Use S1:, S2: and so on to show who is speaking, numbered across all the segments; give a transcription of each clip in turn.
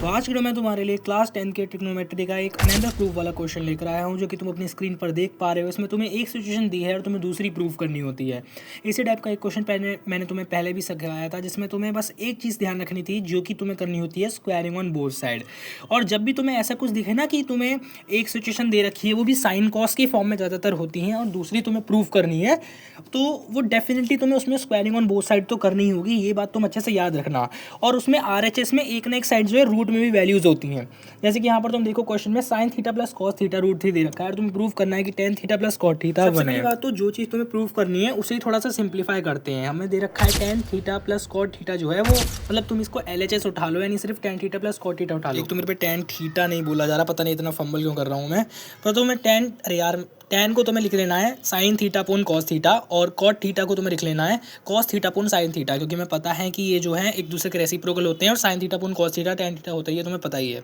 S1: तो आज की वीडियो में तुम्हारे लिए क्लास 10 के ट्रिग्नोमेट्री का एक अनदर प्रूफ वाला क्वेश्चन लेकर आया हूं, जो कि तुम अपनी स्क्रीन पर देख पा रहे हो। इसमें तुम्हें एक सिचुएशन दी है और तुम्हें दूसरी प्रूफ करनी होती है। इसी टाइप का एक क्वेश्चन मैंने तुम्हें पहले भी सिखाया था, जिसमें तुम्हें बस एक चीज़ ध्यान रखनी थी, जो कि तुम्हें करनी होती है स्क्वायरिंग ऑन बोथ साइड। और जब भी तुम्हें ऐसा कुछ दिखे ना कि तुम्हें एक सिचुएशन दे रखी है, वो भी साइन कॉस के फॉर्म में ज़्यादातर होती हैं, और दूसरी तुम्हें प्रूफ करनी है, तो वो डेफिनेटली तुम्हें उसमें स्क्वायरिंग ऑन बोथ साइड तो करनी ही होगी। ये बात तुम अच्छे से याद रखना। और उसमें RHS में एक ना एक साइड जो है रूट में भी वैल्यूज होती हैं। जैसे कि यहाँ पर तुम देखो क्वेश्चन में sign theta plus cos theta root 3 दे रखा है, और तुम्हें प्रूव करना है कि tan theta plus cot theta 1 है। बात तो जो चीज़ तुम्हें प्रूव करनी है उसे थोड़ा सा सिंप्लीफाई करते हैं। हमें दे रखा है tan theta plus cot theta जो है वो, मतलब तुम इसको LHS उठा लो, यानी सिर्फ tan theta plus cot theta उठा लो। एक तो मेरे पे टेन थीटा नहीं बोला जा रहा, पता नहीं इतना फंबल क्यों कर रहा हूँ मैं। पर तो मैं टेन को तुम्हें लिख लेना है साइन थीटा पोन कॉस थीटा, और कॉट थीटा को तुम्हें लिख लेना है कॉस थीटा पोन साइन थीटा, क्योंकि मैं पता है कि ये जो है एक दूसरे के रेसिप्रोकल होते हैं, और साइन थीटा पोन कॉस थीटा टेन थीटा होता है, ये तुम्हें पता ही है।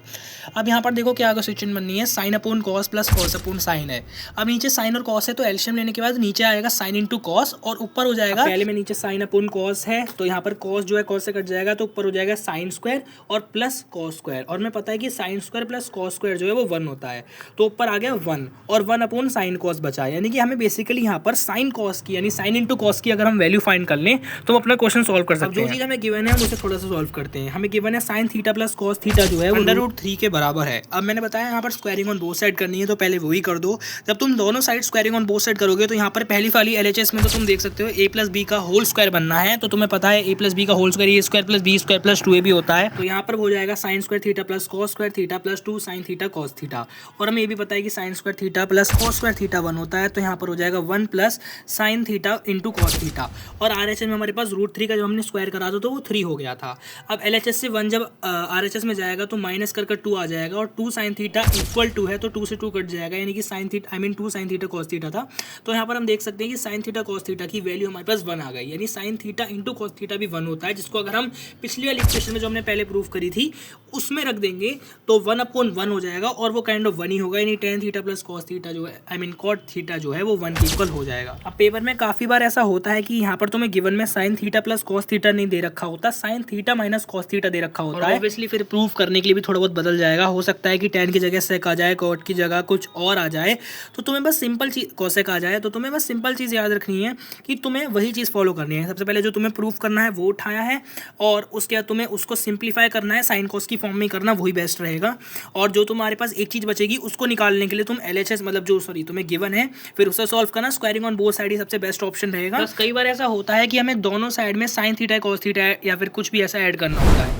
S1: अब यहाँ पर देखो क्या आगे सिचुएशन बननी है, sin upon cos plus cos upon sin है। अब नीचे साइन और कॉस है, तो एलसीएम लेने के बाद नीचे आएगा साइन इंटू कॉस, और ऊपर हो जाएगा, पहले में नीचे साइन अपोन कॉस है, तो यहाँ पर कॉस जो है कॉस से कट जाएगा, तो ऊपर हो जाएगा साइन स्क्वायर और प्लस कॉस स्क्वायर। और मैं पता है कि sine square plus cos square जो है वो 1 होता है, तो ऊपर आ गया 1, और 1 अपोन साइन कॉस बचा। यानी कि हमें बेसिकली यहाँ पर साइन कॉस की, यानी साइन इंटू कॉस की अगर हम वैल्यू फाइंड कर लें तो हम अपना क्वेश्चन सॉल्व कर सकते हैं। जो चीज़ हमें गिवन है हम उसे थोड़ा सा सॉल्व करते हैं। हमें गिवन है sign theta plus cos theta जो है वो √3 के बराबर है। अब मैंने बताया यहाँ पर स्क्वायरिंग ऑन बोथ साइड करनी है, तो पहले वही कर दो। जब तुम दोनों side squaring on both side करोगे, तो यहाँ पर पहली वाली LHS में तो तुम देख सकते हो a प्लस बी का होल स्क्वायर बनना है, तो तुम्हें पता है a प्लस बी का whole square A square plus B square plus 2ab होता है। तो यहाँ पर हो जाएगा sine square theta plus cos square theta plus 2 sine theta cos theta. और हमें ये भी पता है कि sine square theta plus cos square theta 1 होता है, तो यहाँ पर हो जाएगा 1 plus sine theta into cos theta. और RHS में हमारे पास √3 का जब हमने स्क्वायर करा था तो वो 3 हो गया था। अब LHS से 1 जब RHS में जाएगा तो माइनस कर 2 आ जाएगा, और 2 साइन थीटा इक्वल 2 है, तो 2 से 2 कट जाएगा, यानी कि sine theta 2 sine theta cos theta था। तो यहाँ पर हम देख सकते हैं कि साइन थीटा कॉस थीटा की वैल्यू हमारे पास 1 आ गई, यानी sine theta into cos theta भी 1 होता है, जिसको अगर हम पिछली वाली इक्वेशन में जो हमने पहले प्रूफ करी थी उसमें रख देंगे तो 1 अपॉन 1 हो जाएगा, और वो काइंड ऑफ 1 ही होगा, यानी ten theta plus cos theta जो है कॉट थीटा जो है वो 1 के इक्वल हो जाएगा। अब पेपर में काफ़ी बार ऐसा होता है कि यहाँ पर तुम्हें गिवन में sign theta plus cos theta नहीं दे रखा होता, sine theta minus cos theta दे रखा होता है। ऑब्वियसली फिर प्रूफ करने के लिए भी थोड़ा बहुत बदल जाएगा, हो सकता है कि टेन की जगह सेक आ जाए, कॉट की जगह कुछ और आ जाए, तो तुम्हें बस सिंपल चीज कॉसेक आ जाए, तो तुम्हें बस सिंपल चीज़ याद रखनी है कि तुम्हें वही चीज़ फॉलो करनी है। सबसे पहले जो तुम्हें प्रूफ करना है वो उठाया है, और उसके बाद तुम्हें उसको सिंप्लीफाई करना है, साइन कॉस की फॉर्म में करना वही बेस्ट रहेगा। और जो तुम्हारे पास एक चीज़ बचेगी उसको निकालने के लिए तुम LHS मतलब जो तुम्हें गिवन है फिर उसे सॉल्व करना, स्क्वायरिंग ऑन बोथ साइड ही सबसे बेस्ट ऑप्शन रहेगा। बस कई बार ऐसा होता है कि हमें दोनों साइड में साइन थीटा कॉस थीटा या फिर कुछ भी ऐसा ऐड करना होता है।